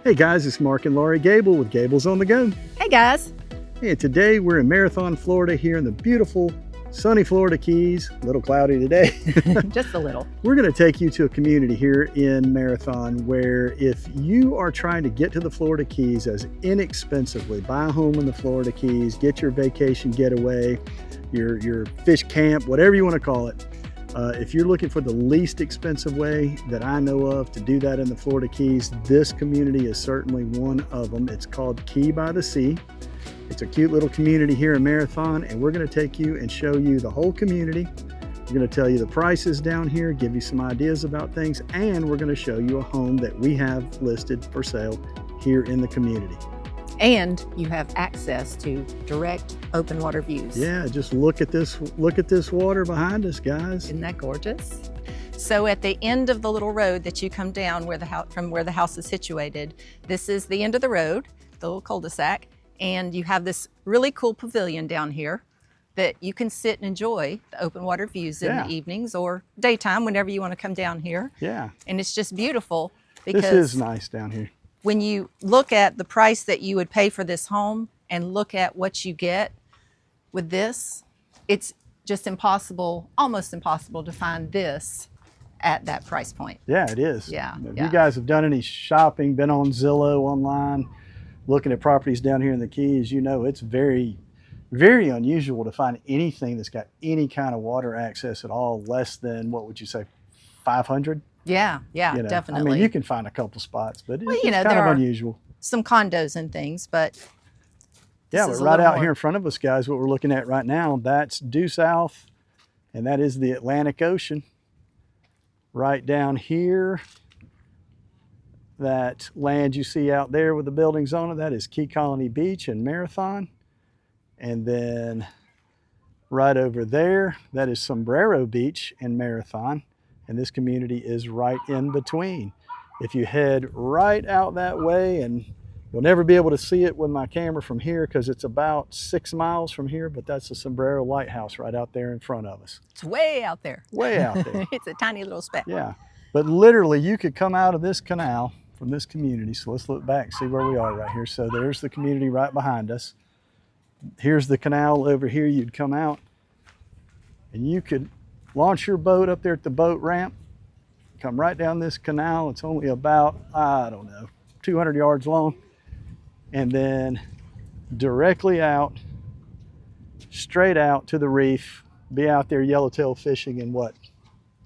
Hey guys, it's Mark and Laurie Gable with Gables on the Go. Hey guys. Hey, today we're in Marathon, Florida, here in the beautiful sunny Florida Keys. A little cloudy today. Just a little. We're going to take you to a community here in Marathon where if you are trying to get to the Florida Keys as inexpensively, buy a home in the Florida Keys, get your vacation getaway, your fish camp, whatever you want to call it. If you're looking for the least expensive way that I know of to do that in the Florida Keys, this community is certainly one of them. It's called Key by the Sea. It's a cute little community here in Marathon, and we're going to take you and show you the whole community. We're going to tell you the prices down here, give you some ideas about things, and we're going to show you a home that we have listed for sale here in the community. And you have access to direct open water views. Yeah, just look at this water behind us, guys. Isn't that gorgeous? So at the end of the little road that you come down from where the house is situated, this is the end of the road, the little cul-de-sac, and you have this really cool pavilion down here that you can sit and enjoy the open water views in the evenings or daytime, whenever you want to come down here. Yeah. And it's just beautiful because this is nice down here. When you look at the price that you would pay for this home and look at what you get with this, it's just impossible, almost impossible to find this at that price point. Yeah, it is. Yeah. If you guys have done any shopping, been on Zillow online, looking at properties down here in the Keys, you know it's very, very unusual to find anything that's got any kind of water access at all less than, what would you say, 500? Yeah, definitely. I mean, you can find a couple spots, but it's there kind of are unusual. Some condos and things, but yeah, but right out here in front of us, guys, what we're looking at right now, that's due south, and that is the Atlantic Ocean. Right down here, that land you see out there with the buildings on it, that is Key Colony Beach and Marathon. And then right over there, that is Sombrero Beach and Marathon. And this community is right in between. If you head right out that way, and you'll never be able to see it with my camera from here because it's about 6 miles from here, but that's the Sombrero Lighthouse right out there in front of us. It's way out there. Way out there. It's a tiny little speck. Yeah, but literally you could come out of this canal from this community. So let's look back, see where we are right here. So there's the community right behind us. Here's the canal over here. You'd come out and you could launch your boat up there at the boat ramp, come right down this canal. It's only about, 200 yards long. And then directly out, straight out to the reef, be out there yellowtail fishing in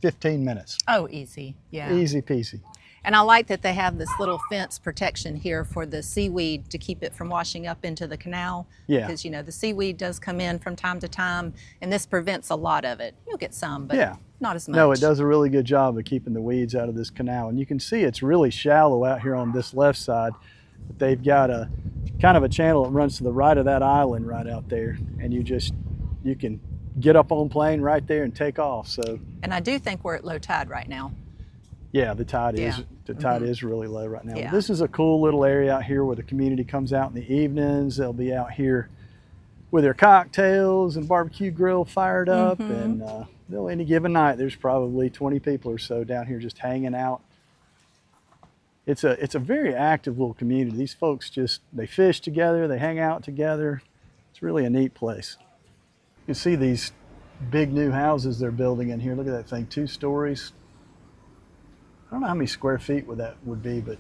15 minutes. Oh, easy. Yeah. Easy peasy. And I like that they have this little fence protection here for the seaweed to keep it from washing up into the canal. Yeah. Because, the seaweed does come in from time to time, and this prevents a lot of it. You'll get some, but not as much. No, it does a really good job of keeping the weeds out of this canal. And you can see it's really shallow out here on this left side. But they've got a kind of a channel that runs to the right of that island right out there. And you can get up on plane right there and take off. So. And I do think we're at low tide right now. Yeah, the tide is really low right now. Yeah. This is a cool little area out here where the community comes out in the evenings. They'll be out here with their cocktails and barbecue grill fired up, and any given night there's probably 20 people or so down here just hanging out. It's a very active little community. These folks they fish together, they hang out together. It's really a neat place. You can see these big new houses they're building in here. Look at that thing, 2 stories. I don't know how many square feet that would be, but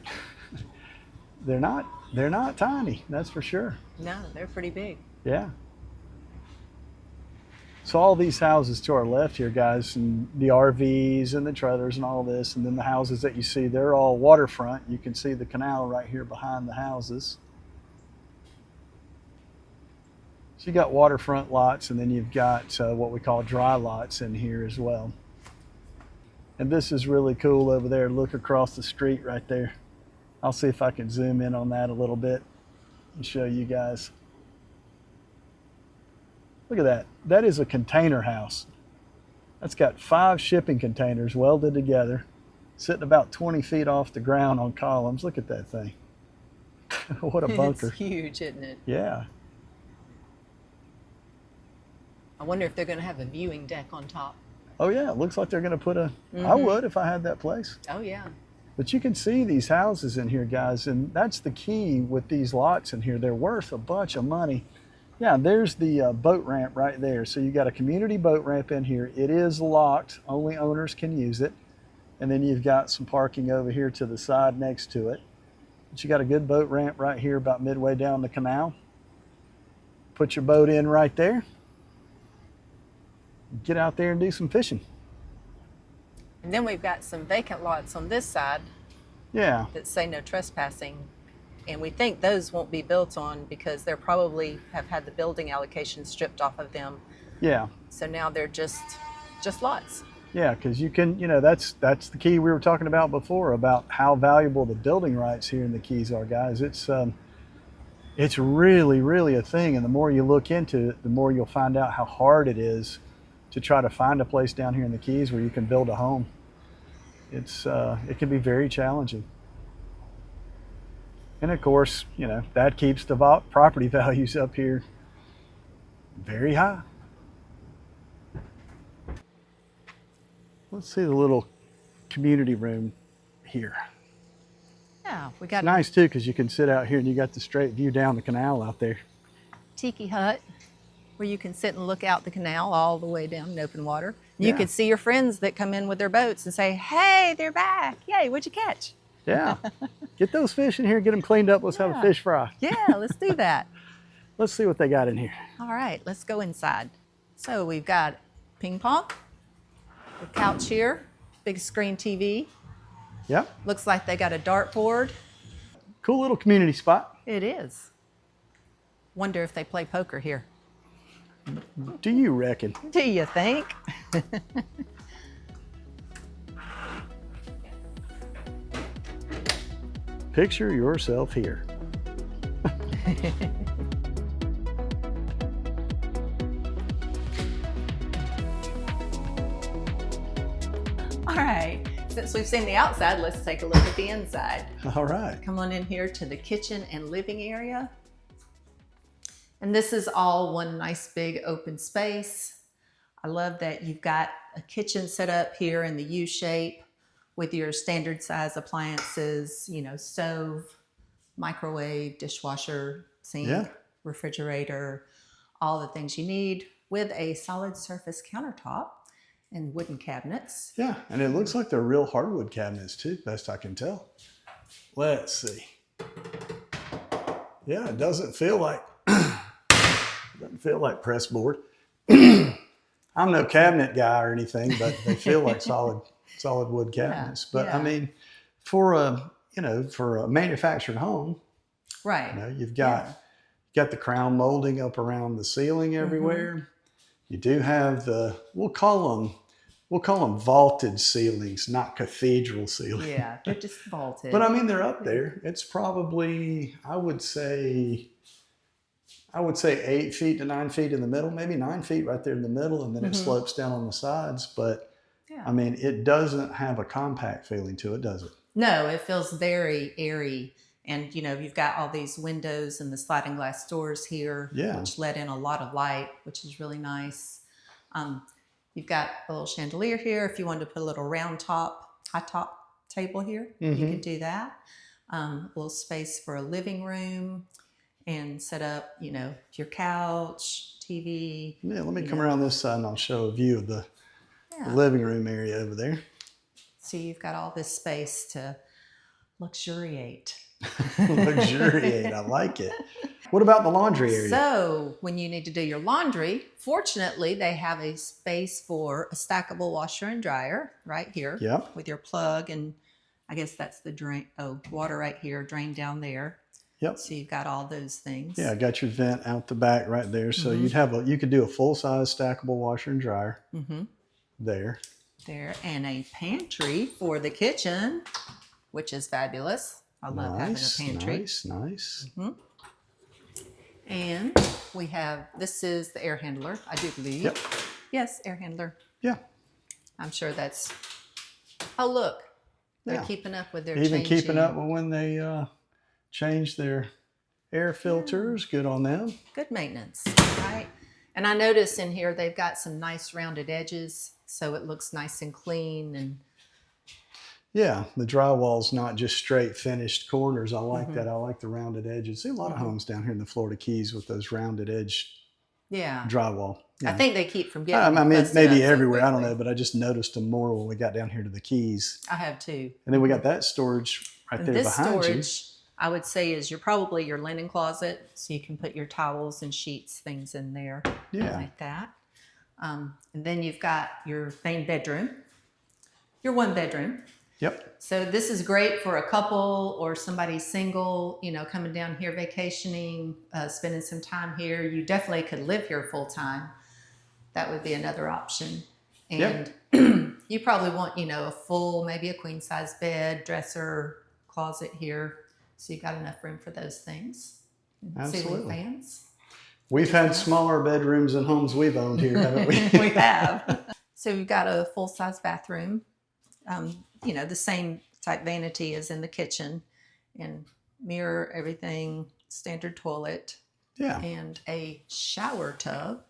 they're not tiny, that's for sure. No, they're pretty big. Yeah. So all these houses to our left here, guys, and the RVs and the trailers and all this, and then the houses that you see, they're all waterfront. You can see the canal right here behind the houses. So you got waterfront lots, and then you've got what we call dry lots in here as well. And this is really cool over there. Look across the street right there. I'll see if I can zoom in on that a little bit and show you guys. Look at that. That is a container house. That's got 5 shipping containers welded together, sitting about 20 feet off the ground on columns. Look at that thing. What a bunker. It's huge, isn't it? Yeah. I wonder if they're going to have a viewing deck on top. Oh yeah, it looks like they're going to put I would if I had that place. Oh yeah. But you can see these houses in here, guys, and that's the key with these lots in here. They're worth a bunch of money. Yeah, there's the boat ramp right there. So you got a community boat ramp in here. It is locked, only owners can use it. And then you've got some parking over here to the side next to it. But you got a good boat ramp right here about midway down the canal. Put your boat in right there. Get out there and do some fishing. And then we've got some vacant lots on this side. Yeah. That say no trespassing. And we think those won't be built on because they're probably have had the building allocation stripped off of them. Yeah. So now they're just lots. Yeah, because you can, that's the key we were talking about before about how valuable the building rights here in the Keys are, guys. It's really, really a thing. And the more you look into it, the more you'll find out how hard it is to try to find a place down here in the Keys where you can build a home. It can be very challenging. And of course, that keeps the property values up here very high. Let's see the little community room here. Yeah, we got it's nice too because you can sit out here and you got the straight view down the canal out there. Tiki hut where you can sit and look out the canal all the way down in open water. You could see your friends that come in with their boats and say, hey, they're back. Yay, what'd you catch? Yeah. Get those fish in here, get them cleaned up. Let's have a fish fry. Yeah, let's do that. Let's see what they got in here. All right, let's go inside. So we've got ping pong, the couch here, big screen TV. Yep. Looks like they got a dartboard. Cool little community spot. It is. Wonder if they play poker here. Do you reckon? Do you think? Picture yourself here. All right, since we've seen the outside, let's take a look at the inside. All right. Come on in here to the kitchen and living area. And this is all one nice big open space. I love that you've got a kitchen set up here in the U shape with your standard size appliances, stove, microwave, dishwasher, sink, refrigerator, all the things you need with a solid surface countertop and wooden cabinets. Yeah, and it looks like they're real hardwood cabinets too, best I can tell. Let's see. Yeah, it doesn't feel like press board. I'm no cabinet guy or anything, but they feel like solid wood cabinets. But I mean, for a manufactured home, right? You've got the crown molding up around the ceiling everywhere. Mm-hmm. You do have we'll call them vaulted ceilings, not cathedral ceilings. Yeah, they're just vaulted. But I mean, they're up there. It's probably, I would say 8 feet to 9 feet in the middle, maybe 9 feet right there in the middle, and then it slopes down on the sides. But I mean, it doesn't have a compact feeling to it, does it? No, it feels very airy. And you've got all these windows and the sliding glass doors here, which let in a lot of light, which is really nice. You've got a little chandelier here. If you wanted to put a little high top table here, you could do that. A little space for a living room and set up, your couch, TV. Yeah, let me come around this side and I'll show a view of the living room area over there. So you've got all this space to luxuriate. Luxuriate, I like it. What about the laundry area? So when you need to do your laundry, fortunately, they have a space for a stackable washer and dryer right here with your plug. And I guess that's the drain. Oh, water right here, drain down there. Yep. So you've got all those things. Yeah, got your vent out the back right there. So you could do a full-size stackable washer and dryer there. And a pantry for the kitchen, which is fabulous. I love having a pantry. Nice. And we have, this is the air handler, I do believe. Yep. Yes, air handler. Yeah. I'm sure that's, oh look, they're keeping up with their Even keeping up with when they change their air filters. Good on them. Good maintenance, right? And I notice in here they've got some nice rounded edges, so it looks nice and clean. And Yeah, the drywall's not just straight finished corners. I like Hmm. that. I like the rounded edges. See a lot of Hmm. homes down here in the Florida Keys with those rounded edge Yeah. drywall. I Yeah. think they keep from I getting mean, busted maybe up so everywhere. I don't know, quickly. but I just noticed them more when we got down here to the Keys. I have too. And then we got that storage right And there this behind you. storage, I would say, is probably your linen closet, so you can put your towels and sheets, things in there, Yeah. like that. And then you've got your main bedroom, your one bedroom. Yep. So this is great for a couple or somebody single, you know, coming down here vacationing, spending some time here. You definitely could live here full time. That would be another option. And you probably want, you know, a full, maybe a queen size bed, dresser, closet here. So you got enough room for those things. Absolutely. Ceiling fans. We've had smaller bedrooms in homes we've owned here, haven't we? We have. So you've got a full size bathroom. You know, the same type vanity as in the kitchen, and mirror, everything, standard toilet. Yeah. And a shower tub.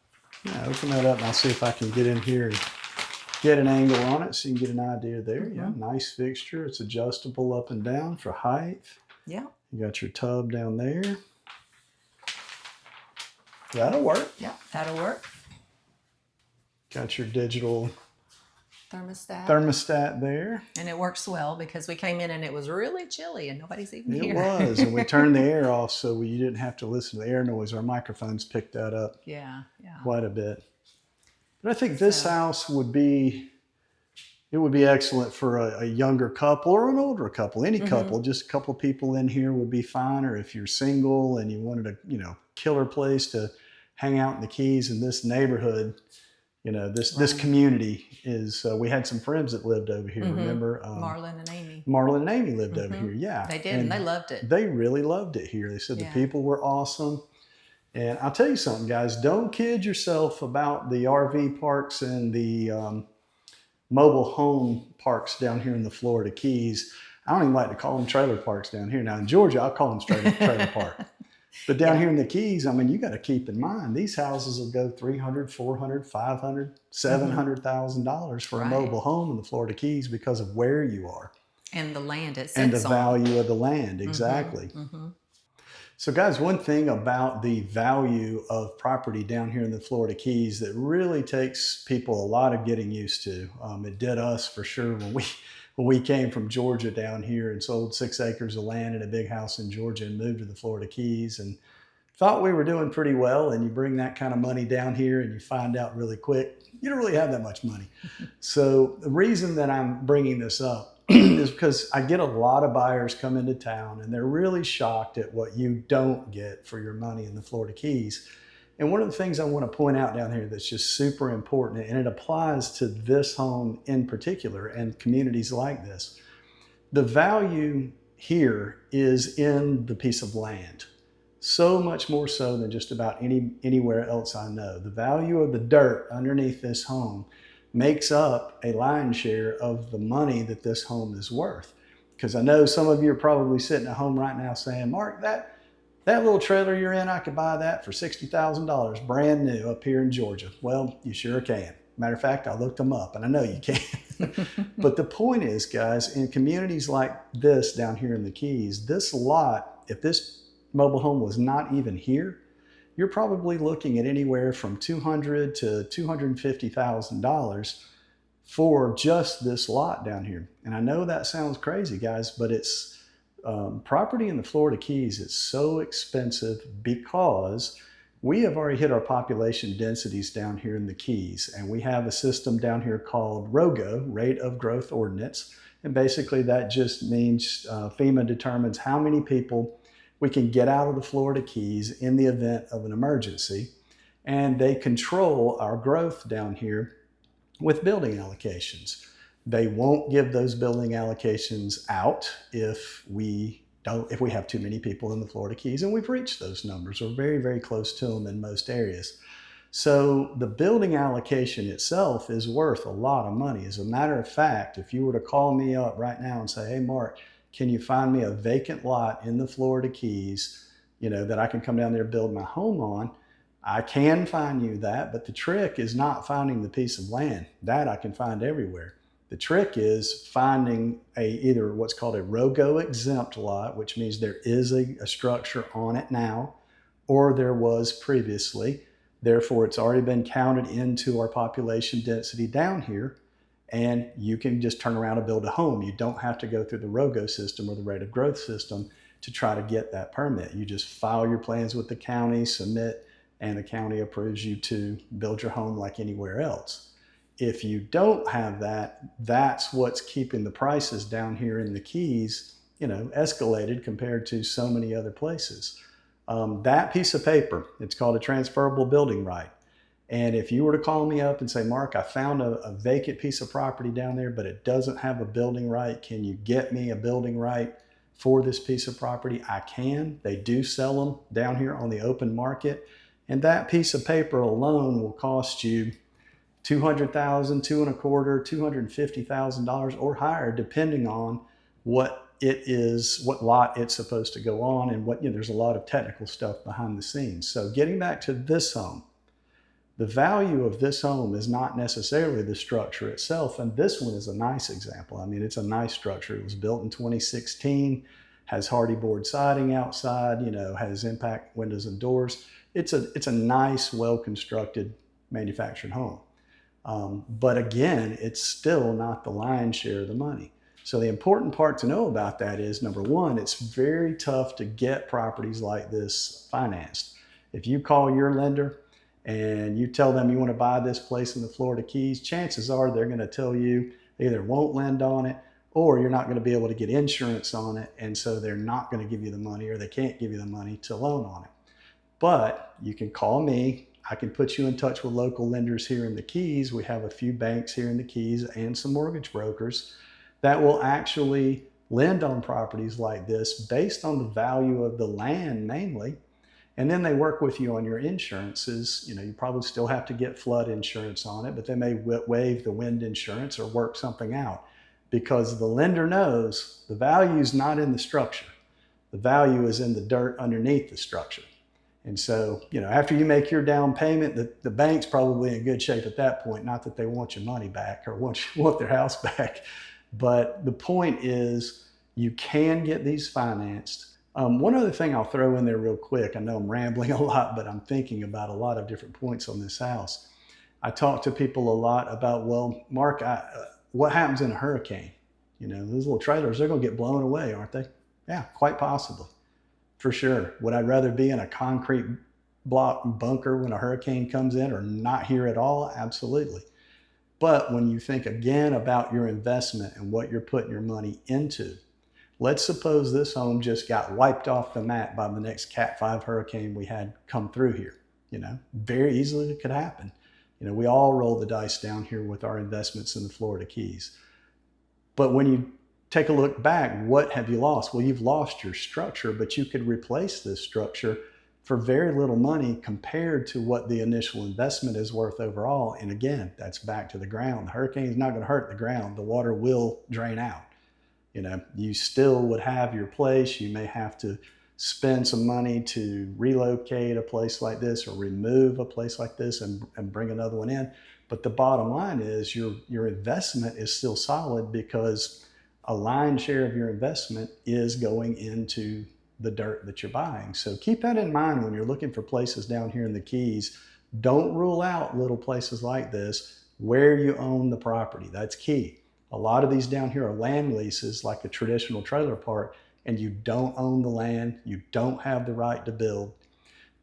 Yeah, open that up and I'll see if I can get in here and get an angle on it so you can get an idea there. Mm-hmm. Yeah, nice fixture. It's adjustable up and down for height. Yeah. You got your tub down there. That'll work. Yeah, that'll work. Got your digital thermostat there. And it works well because we came in and it was really chilly and nobody's even here. It was, and we turned the air off so you didn't have to listen to the air noise. Our microphones picked that up quite a bit. But I think this house would be excellent for a younger couple or an older couple, any couple. Just a couple of people in here would be fine. Or if you're single and you wanted a, you know, killer place to hang out in the Keys in this neighborhood, you know, this community is, we had some friends that lived over here, remember? Marlon and Amy. Marlon and Amy lived over here, yeah. They did, and they loved it. They really loved it here. They said the people were awesome. And I'll tell you something, guys, don't kid yourself about the RV parks and the mobile home parks down here in the Florida Keys. I don't even like to call them trailer parks down here. Now in Georgia, I'll call them trailer park. But down here in the Keys, I mean, you got to keep in mind, these houses will go $300,000, $400,000, $500,000, $700,000 for a mobile home in the Florida Keys because of where you are. And the land it sits and the on. value of the land, exactly. So guys, one thing about the value of property down here in the Florida Keys that really takes people a lot of getting used to, it did us for sure when we came from Georgia down here and sold 6 acres of land and a big house in Georgia and moved to the Florida Keys and thought we were doing pretty well. And you bring that kind of money down here and you find out really quick, you don't really have that much money. So the reason that I'm bringing this up is because I get a lot of buyers come into town and they're really shocked at what you don't get for your money in the Florida Keys. And one of the things I want to point out down here that's just super important, and it applies to this home in particular and communities like this, the value here is in the piece of land. So much more so than just about anywhere else I know. The value of the dirt underneath this home makes up a lion's share of the money that this home is worth. Because I know some of you are probably sitting at home right now saying, Mark, that little trailer you're in, I could buy that for $60,000 brand new up here in Georgia. Well, you sure can. Matter of fact, I looked them up and I know you can. But the point is, guys, in communities like this down here in the Keys, this lot, if this mobile home was not even here, you're probably looking at anywhere from $200,000 to $250,000 for just this lot down here. And I know that sounds crazy, guys, but it's property in the Florida Keys is so expensive because we have already hit our population densities down here in the Keys. And we have a system down here called ROGO, Rate of Growth Ordinance. And basically that just means FEMA determines how many people we can get out of the Florida Keys in the event of an emergency. And they control our growth down here with building allocations. They won't give those building allocations out if we have too many people in the Florida Keys, and we've reached those numbers. We're very, very close to them in most areas. So the building allocation itself is worth a lot of money. As a matter of fact, if you were to call me up right now and say, hey, Mark, can you find me a vacant lot in the Florida Keys, you know, that I can come down there and build my home on? I can find you that, but the trick is not finding the piece of land. That I can find everywhere. The trick is finding either what's called a ROGO exempt lot, which means there is a structure on it now, or there was previously. Therefore, it's already been counted into our population density down here, and you can just turn around and build a home. You don't have to go through the ROGO system or the rate of growth system to try to get that permit. You just file your plans with the county, submit, and the county approves you to build your home like anywhere else. If you don't have that, that's what's keeping the prices down here in the Keys, escalated compared to so many other places. That piece of paper, it's called a transferable building right. And if you were to call me up and say, Mark, I found a vacant piece of property down there, but it doesn't have a building right. Can you get me a building right for this piece of property? I can. They do sell them down here on the open market. And that piece of paper alone will cost you $200,000, $225,000, $250,000 or higher, depending on what it is, what lot it's supposed to go on, and there's a lot of technical stuff behind the scenes. So getting back to this home, the value of this home is not necessarily the structure itself. And this one is a nice example. I mean, it's a nice structure. It was built in 2016, has Hardy board siding outside, has impact windows and doors. It's a nice, well-constructed manufactured home. But again, it's still not the lion's share of the money. So the important part to know about that is, number one, it's very tough to get properties like this financed. If you call your lender and you tell them you want to buy this place in the Florida Keys, chances are they're going to tell you they either won't lend on it or you're not going to be able to get insurance on it. And so they're not going to give you the money, or they can't give you the money to loan on it. But you can call me. I can put you in touch with local lenders here in the Keys. We have a few banks here in the Keys and some mortgage brokers that will actually lend on properties like this based on the value of the land mainly. And then they work with you on your insurances. You probably still have to get flood insurance on it, but they may waive the wind insurance or work something out, because the lender knows the value is not in the structure. The value is in the dirt underneath the structure. And so, after you make your down payment, the bank's probably in good shape at that point. Not that they want your money back or want their house back. But the point is, you can get these financed. One other thing I'll throw in there real quick. I know I'm rambling a lot, but I'm thinking about a lot of different points on this house. I talk to people a lot about, well, Mark, what happens in a hurricane? Those little trailers, they're going to get blown away, aren't they? Yeah, quite possibly. For sure. Would I rather be in a concrete block bunker when a hurricane comes in or not here at all? Absolutely. But when you think again about your investment and what you're putting your money into, let's suppose this home just got wiped off the map by the next Cat 5 hurricane we had come through here. Very easily it could happen. We all roll the dice down here with our investments in the Florida Keys. But when you take a look back, what have you lost? Well, you've lost your structure, but you could replace this structure for very little money compared to what the initial investment is worth overall. And again, that's back to the ground. The hurricane is not going to hurt the ground. The water will drain out. You still would have your place. You may have to spend some money to relocate a place like this or remove a place like this and bring another one in. But the bottom line is your investment is still solid, because a lion's share of your investment is going into the dirt that you're buying. So keep that in mind when you're looking for places down here in the Keys. Don't rule out little places like this where you own the property. That's key. A lot of these down here are land leases, like a traditional trailer park, and you don't own the land. You don't have the right to build.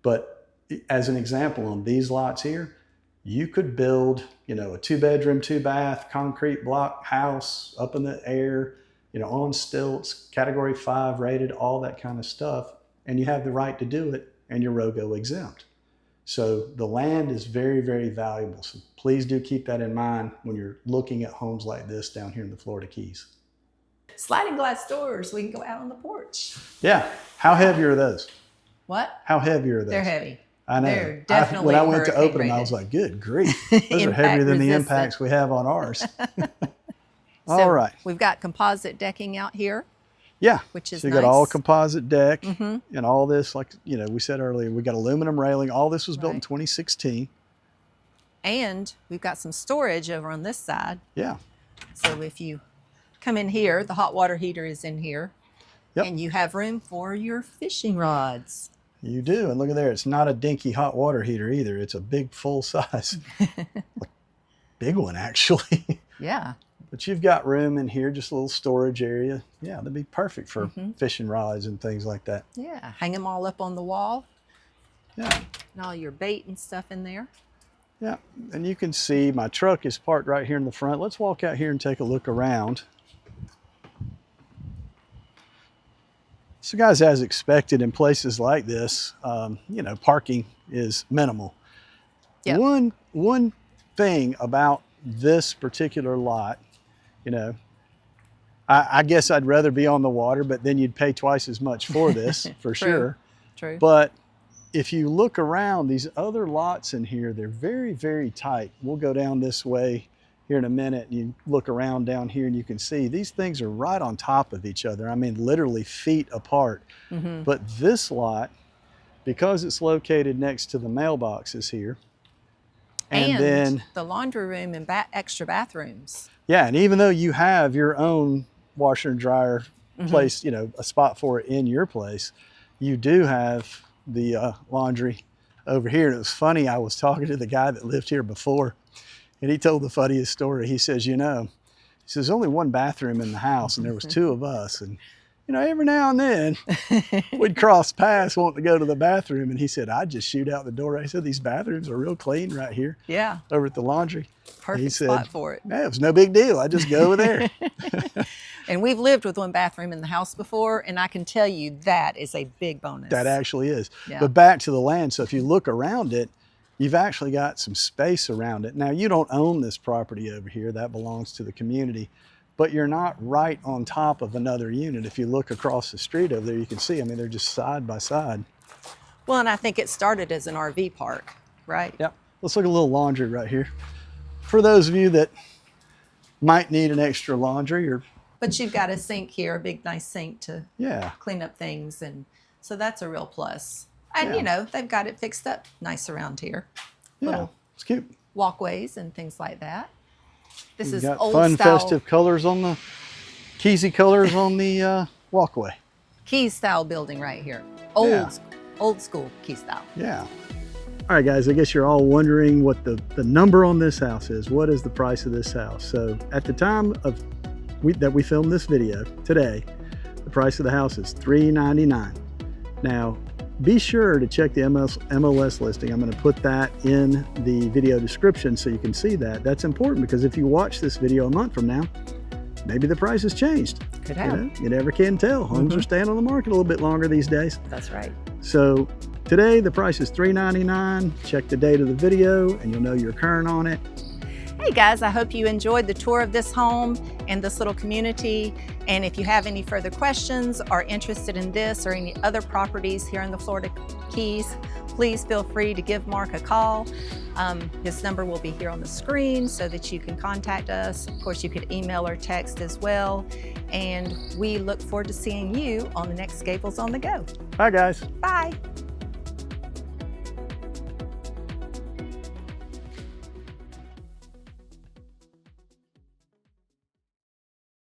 But as an example, on these lots here, you could build, a 2-bedroom, 2-bath, concrete block house up in the air, on stilts, category 5 rated, all that kind of stuff. And you have the right to do it, and you're ROGO exempt. So the land is very, very valuable. So please do keep that in mind when you're looking at homes like this down here in the Florida Keys. Sliding glass doors, we can go out on the porch. Yeah. How heavy are those? What? How heavy are those? They're heavy. I know. They're definitely when I went to open rated. them, I was like, good grief. Those are heavier than the impacts we have on ours. All right. We've got composite decking out here. Yeah. Which is so you nice. got all composite deck and all this, like, we said earlier, we got aluminum railing. All this was built in 2016. And we've got some storage over on this side. Yeah. So if you come in here, the hot water heater is in here. Yep. And you have room for your fishing rods. You do, and look at there, it's not a dinky hot water heater either. It's a big full size, big one actually. Yeah. But you've got room in here, just a little storage area. Yeah, that'd be perfect for fishing rods and things like that. Yeah, hang them all up on the wall. Yeah. And all your bait and stuff in there. Yeah, and you can see my truck is parked right here in the front. Let's walk out here and take a look around. So guys, as expected in places like this, you know, parking is minimal. Yep. One thing about this particular lot, you know, I guess I'd rather be on the water, but then you'd pay twice as much for this, for sure. True. But if you look around these other lots in here, they're very, very tight. We'll go down this way here in a minute, and you look around down here and you can see these things are right on top of each other. I mean, literally feet apart. But this lot, because it's located next to the mailboxes here, and then the laundry room and extra bathrooms. Yeah, and even though you have your own washer and dryer place, you know, a spot for it in your place, you do have the laundry over here. And it was funny, I was talking to the guy that lived here before, and he told the funniest story. He says, you know, he says, only one bathroom in the house, and there was two of us. And, you know, every now and then we'd cross paths wanting to go to the bathroom. And he said, I'd just shoot out the door. He said, these bathrooms are real clean right here. Yeah. Over at the laundry. Perfect spot for it. Yeah, it was no big deal. I just go over there. And we've lived with one bathroom in the house before, and I can tell you that is a big bonus. That actually is. Yeah. But back to the land. So if you look around it, you've actually got some space around it. Now, you don't own this property over here. That belongs to the community. But you're not right on top of another unit. If you look across the street over there, you can see, I mean, they're just side by side. Well, and I think it started as an RV park, right? Yep. Let's look at a little laundry right here. For those of you that might need an extra laundry, or but you've got a sink here, a big nice sink to yeah, clean up things, and so that's a real plus. And Yeah. you know, they've got it fixed up nice around here. yeah, Little it's cute. walkways and things like that. This We've is got old fun, style festive colors on the Keysy colors on the walkway. Key style building right here. Yeah. Old school Key style. Yeah. All right, guys, I guess you're all wondering what the number on this house is. What is the price of this house? So at the time of that we filmed this video today, the price of the house is $399. Now, be sure to check the MLS listing. I'm going to put that in the video description so you can see that. That's important because if you watch this video a month from now, maybe the price has changed. Could have. You know, you never can tell. Homes are staying on the market a little bit longer these days. That's right. So today the price is $399. Check the date of the video and you'll know you're current on it. Hey guys, I hope you enjoyed the tour of this home and this little community. And if you have any further questions, are interested in this or any other properties here in the Florida Keys, please feel free to give Mark a call. His number will be here on the screen so that you can contact us. Of course, you could email or text as well. And we look forward to seeing you on the next Gables on the Go. Bye, guys. Bye.